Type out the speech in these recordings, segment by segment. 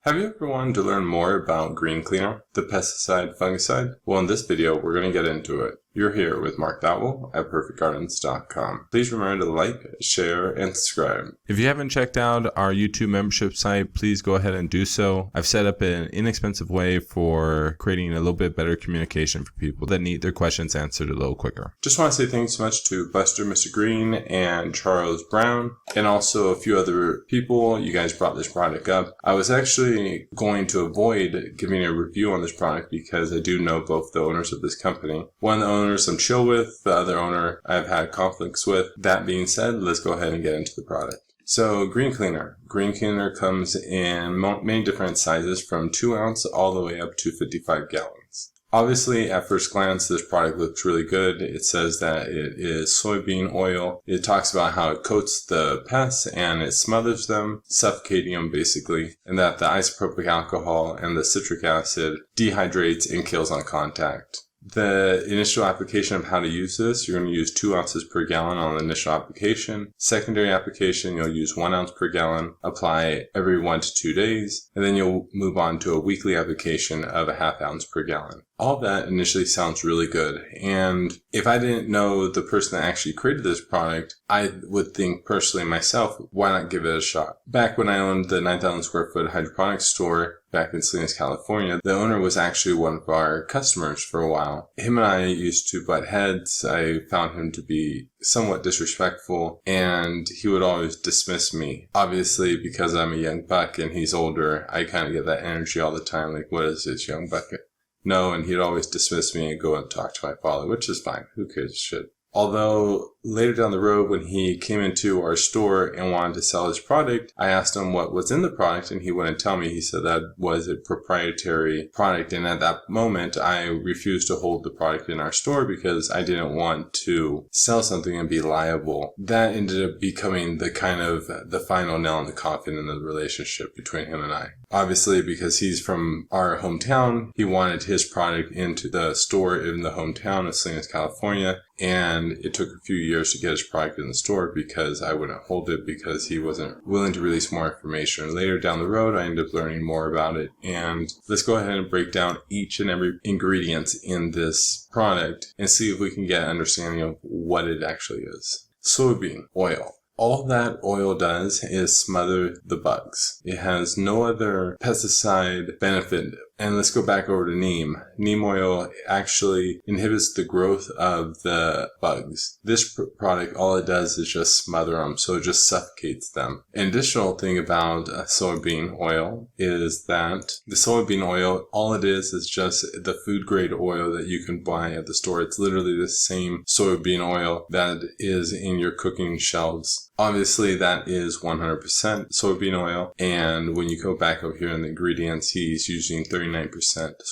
Have you ever wanted to learn more about Green Cleaner, the pesticide fungicide? Well, in this video, we're going to get into it. You're here with Mark Dowell at perfectgardens.com. Please remember to like, share, and subscribe. If you haven't checked out our YouTube membership site, please go ahead and do so. I've set up an inexpensive way for creating a little bit better communication for people that need their questions answered a little quicker. Just want to say thanks so much to Buster, Mr. Green, and Charles Brown, and also a few other people. You guys brought this product up. I was actually going to avoid giving a review on this product because I do know both the owners of this company. One of the owners I'm chill with, the other owner I've had conflicts with. That being said, let's go ahead and get into the product. So Green Cleaner. Green Cleaner comes in many different sizes from 2 ounce all the way up to 55 gallons. Obviously, at first glance, this product looks really good. It says that it is soybean oil. It talks about how it coats the pests and it smothers them, suffocating them basically, and that the isopropyl alcohol and the citric acid dehydrates and kills on contact. The initial application of how to use this, you're going to use 2 ounces per gallon on the initial application. Secondary application, you'll use 1 ounce per gallon, apply every 1 to 2 days, and then you'll move on to a weekly application of a ½ ounce per gallon. All that initially sounds really good, and if I didn't know the person that actually created this product, I would think personally myself, why not give it a shot? Back when I owned the 9,000 square foot hydroponics store back in Salinas, California, the owner was actually one of our customers for a while. Him and I used to butt heads. I found him to be somewhat disrespectful, and he would always dismiss me. Obviously, because I'm a young buck and he's older, I kind of get that energy all the time, like, what is this, young buck? No, and he'd always dismiss me and go and talk to my father, which is fine. Who cares? Shit. Although later down the road when he came into our store and wanted to sell his product, I asked him what was in the product and he wouldn't tell me. He said that was a proprietary product, and at that moment I refused to hold the product in our store because I didn't want to sell something and be liable. That ended up becoming the kind of the final nail in the coffin in the relationship between him and I. Obviously, because he's from our hometown, he wanted his product into the store in the hometown of Salinas, California, and it took a few years to get his product in the store because I wouldn't hold it because he wasn't willing to release more information. Later down the road, I ended up learning more about it, and let's go ahead and break down each and every ingredient in this product and see if we can get an understanding of what it actually is. Soybean oil. All that oil does is smother the bugs. It has no other pesticide benefit. And let's go back over to neem. Neem oil actually inhibits the growth of the bugs. This product, all it does is just smother them, so it just suffocates them. An additional thing about soybean oil is that the soybean oil, all it is just the food grade oil that you can buy at the store. It's literally the same soybean oil that is in your cooking shelves. Obviously, that is 100% soybean oil, and when you go back over here in the ingredients, he's using 39%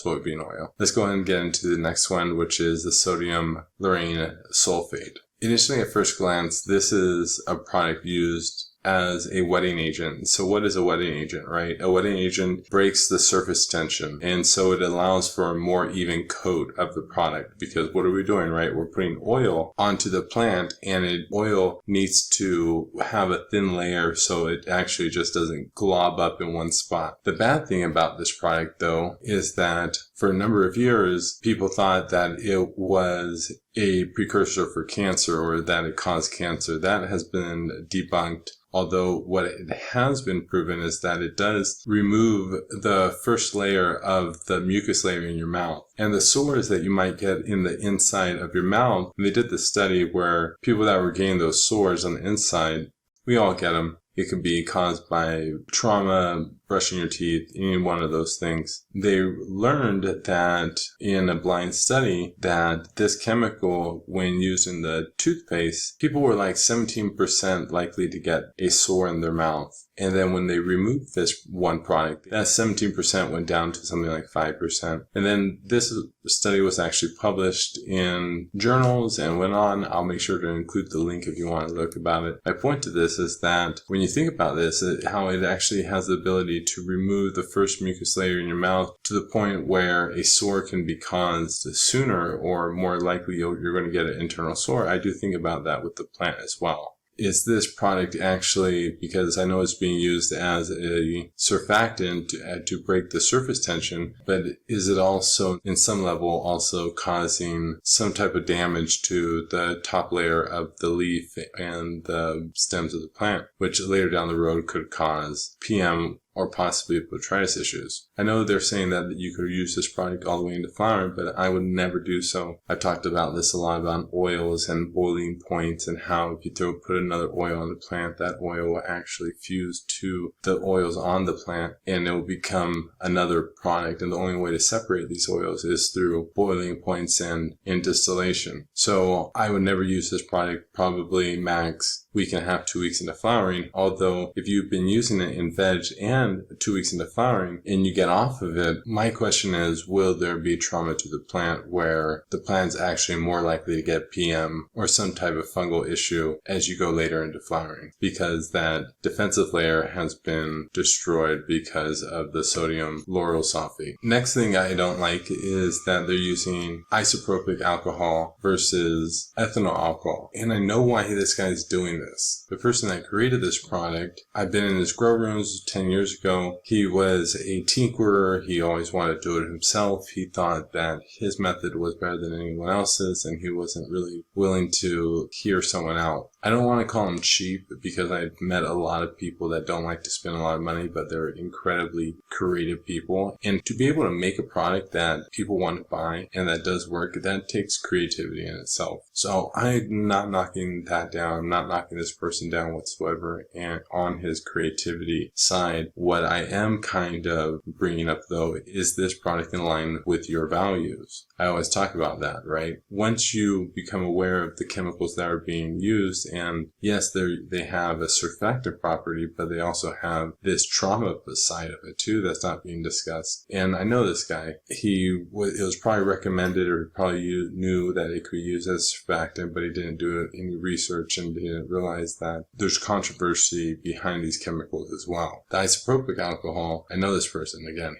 soybean oil. Let's go ahead and get into the next one, which is the sodium Laureine sulfate. Initially, at first glance, this is a product used as a wetting agent. So what is a wetting agent, right? A wetting agent breaks the surface tension, and so it allows for a more even coat of the product, because what are we doing, right? We're putting oil onto the plant, and oil needs to have a thin layer so it actually just doesn't glob up in one spot. The bad thing about this product, though, is that for a number of years, people thought that it was a precursor for cancer or that it caused cancer. That has been debunked. Although what it has been proven is that it does remove the first layer of the mucus layer in your mouth. And the sores that you might get in the inside of your mouth, they did this study where people that were getting those sores on the inside, we all get them. It could be caused by trauma, brushing your teeth, any one of those things. They learned that in a blind study that this chemical, when used in the toothpaste, people were like 17% likely to get a sore in their mouth. And then when they removed this one product, that 17% went down to something like 5%. And then this study was actually published in journals and went on. I'll make sure to include the link if you want to look about it. My point to this is that when you think about this, how it actually has the ability to remove the first mucus layer in your mouth to the point where a sore can be caused sooner, or more likely you're going to get an internal sore. I do think about that with the plant as well. is this product actually, because I know it's being used as a surfactant to break the surface tension, but is it also in some level also causing some type of damage to the top layer of the leaf and the stems of the plant, which later down the road could cause PM or possibly botrytis issues. I know they're saying that you could use this product all the way into flowering, but I would never do so. I've talked about this a lot, about oils and boiling points, and how if you put another oil on the plant, that oil will actually fuse to the oils on the plant and it will become another product. And the only way to separate these oils is through boiling points and in distillation. So I would never use this product, probably max week and a half, 2 weeks into flowering. Although if you've been using it in veg and 2 weeks into flowering and you get off of it, my question is, will there be trauma to the plant where the plant's actually more likely to get PM or some type of fungal issue as you go later into flowering, because that defensive layer has been destroyed because of the sodium lauryl sulfate. Next thing I don't like is that they're using isopropyl alcohol versus ethanol alcohol. And I know why this guy's doing this. The person that created this product, I've been in his grow rooms 10 years ago. He was a tinkerer. He always wanted to do it himself. He thought that his method was better than anyone else's, and he wasn't really willing to hear someone out. I don't want to call him cheap, because I've met a lot of people that don't like to spend a lot of money, but they're incredibly creative people. And to be able to make a product that people want to buy and that does work, that takes creativity in itself. So I'm not knocking that down. I'm not knocking this person down whatsoever and on his creativity side. What I am kind of bringing up, though, is this product in line with your values? I always talk about that, right? Once you become aware of the chemicals that are being used, and yes, they have a surfactant property, but they also have this trauma side of it too that's not being discussed. And I know this guy, it was probably recommended, or probably knew that it could be used as surfactant, but he didn't do any research and didn't realize that there's controversy behind these chemicals as well. The isopropyl alcohol, I know this person, again,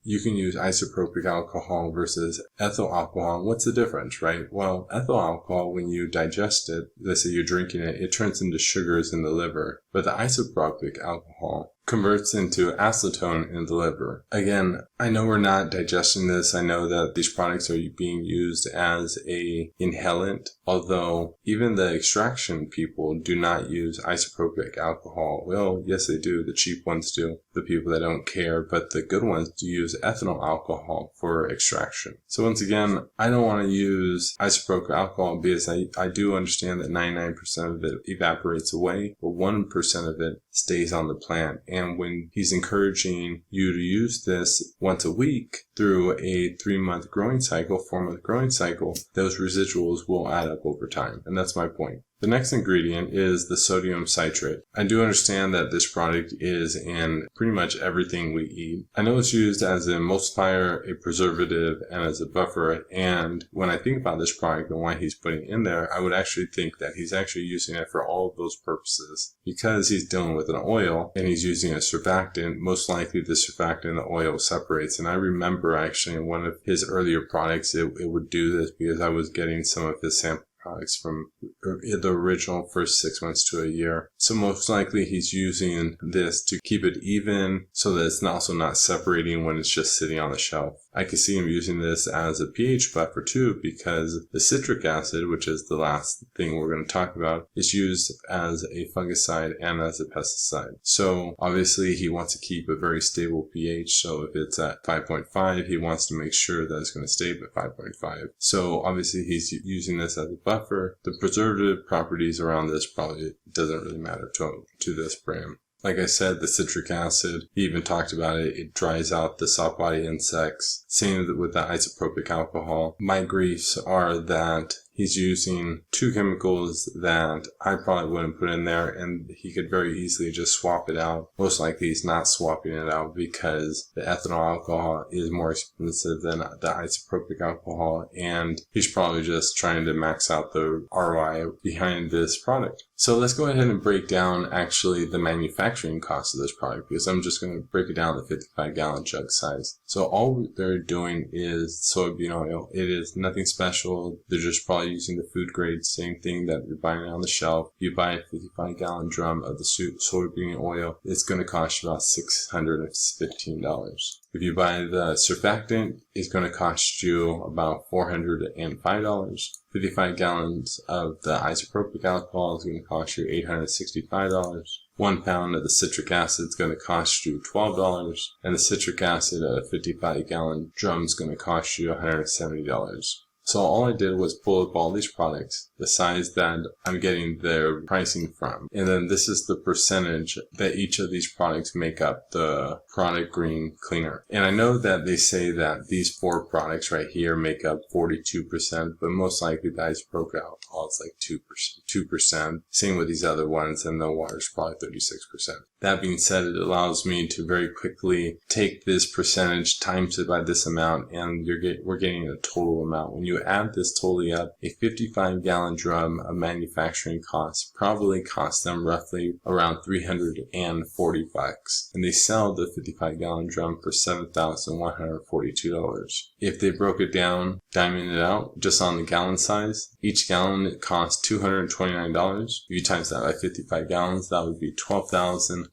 you can use isopropyl alcohol versus ethyl alcohol. What's the difference, right? Well, ethyl alcohol, when you digest it, let's say you're drinking it, it turns into sugars in the liver. But the isopropyl alcohol converts into acetone in the liver. Again, I know we're not digesting this. I know that these products are being used as a inhalant, although even the extraction people do not use isopropyl alcohol. Well, yes, they do. The cheap ones do. The people that don't care, but the good ones do use ethanol alcohol for extraction. So once again, I don't want to use isopropyl alcohol because I do understand that 99% of it evaporates away, but 1% of it stays on the plant. And when he's encouraging you to use this once a week through a 3-month growing cycle, 4-month growing cycle, those residuals will add up over time. And that's my point. The next ingredient is the sodium citrate. I do understand that this product is in pretty much everything we eat. I know it's used as an emulsifier, a preservative, and as a buffer. And when I think about this product and why he's putting it in there, I would actually think that he's actually using it for all of those purposes. Because he's dealing with an oil and he's using a surfactant, most likely the surfactant and the oil separates. And I remember actually in one of his earlier products, it would do this because I was getting some of his sample products from the original first 6 months to a year. So most likely he's using this to keep it even so that it's also not separating when it's just sitting on the shelf. I can see him using this as a pH buffer too, because the citric acid, which is the last thing we're going to talk about, is used as a fungicide and as a pesticide. So obviously he wants to keep a very stable pH. So if it's at 5.5, he wants to make sure that it's going to stay at 5.5. So obviously he's using this as a buffer. The preservative properties around this probably doesn't really matter to this brand. Like I said, the citric acid, he even talked about it. It dries out the soft body insects. Same with the isopropyl alcohol. My griefs are that he's using two chemicals that I probably wouldn't put in there, and he could very easily just swap it out. Most likely he's not swapping it out because the ethanol alcohol is more expensive than the isopropyl alcohol, and he's probably just trying to max out the ROI behind this product. So let's go ahead and break down actually the manufacturing cost of this product, because I'm just going to break it down to 55-gallon jug size. So all they're doing is soybean oil. It is nothing special. They're just probably using the food grade, same thing that you're buying on the shelf. You buy a 55-gallon drum of the soybean oil, it's going to cost you about $615. If you buy the surfactant, it's going to cost you about $405. 55 gallons of the isopropyl alcohol is going to cost you $865. 1 pound of the citric acid is going to cost you $12, and the citric acid at a 55-gallon drum is going to cost you $170. So all I did was pull up all these products, the size that I'm getting their pricing from, and then this is the percentage that each of these products make up the product green cleaner. And I know that they say that these 4 products right here make up 42%, but most likely the isopropyl alcohol is like 2%. Same with these other ones, and the water is probably 36%. That being said, it allows me to very quickly take this percentage, times it by this amount, and we're getting a total amount. When you add this totally up, a 55-gallon drum of manufacturing costs probably cost them roughly around $340, and they sell the 55-gallon drum for $7,142. If they broke it down, diming it out, just on the gallon size, each gallon it costs $229. If you times that by 55 gallons, that would be $12,595.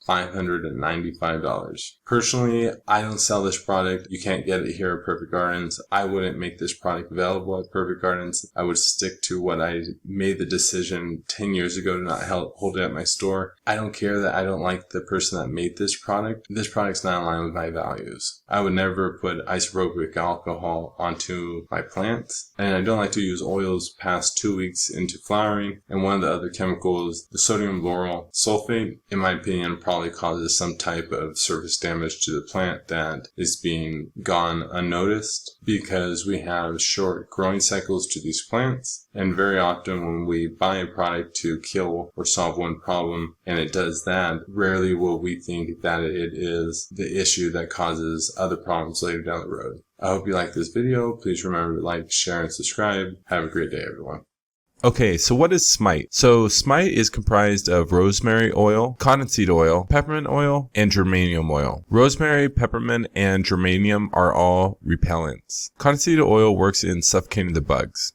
Personally, I don't sell this product. You can't get it here at Perfect Gardens. I wouldn't make this product available at Perfect Gardens. I would stick to what I made the decision 10 years ago to not hold it at my store. I don't care that I don't like the person that made this product. This product's not in line with my values. I would never put isopropyl alcohol onto my plants, and I don't like to use oils past 2 weeks into flowering. And one of the other chemicals, the sodium lauryl sulfate, in my opinion, probably causes some type of surface damage to the plant that is being gone unnoticed, because we have short growing cycles to these plants, and very often when we buy a product to kill or solve one problem and it does that, rarely will we think that it is the issue that causes other problems later down the road. I hope you like this video. Please remember to like, share, and subscribe. Have a great day, everyone. Okay, so what is Smite? So Smite is comprised of rosemary oil, cottonseed oil, peppermint oil, and geranium oil. Rosemary, peppermint, and geranium are all repellents. Cottonseed oil works in suffocating the bugs.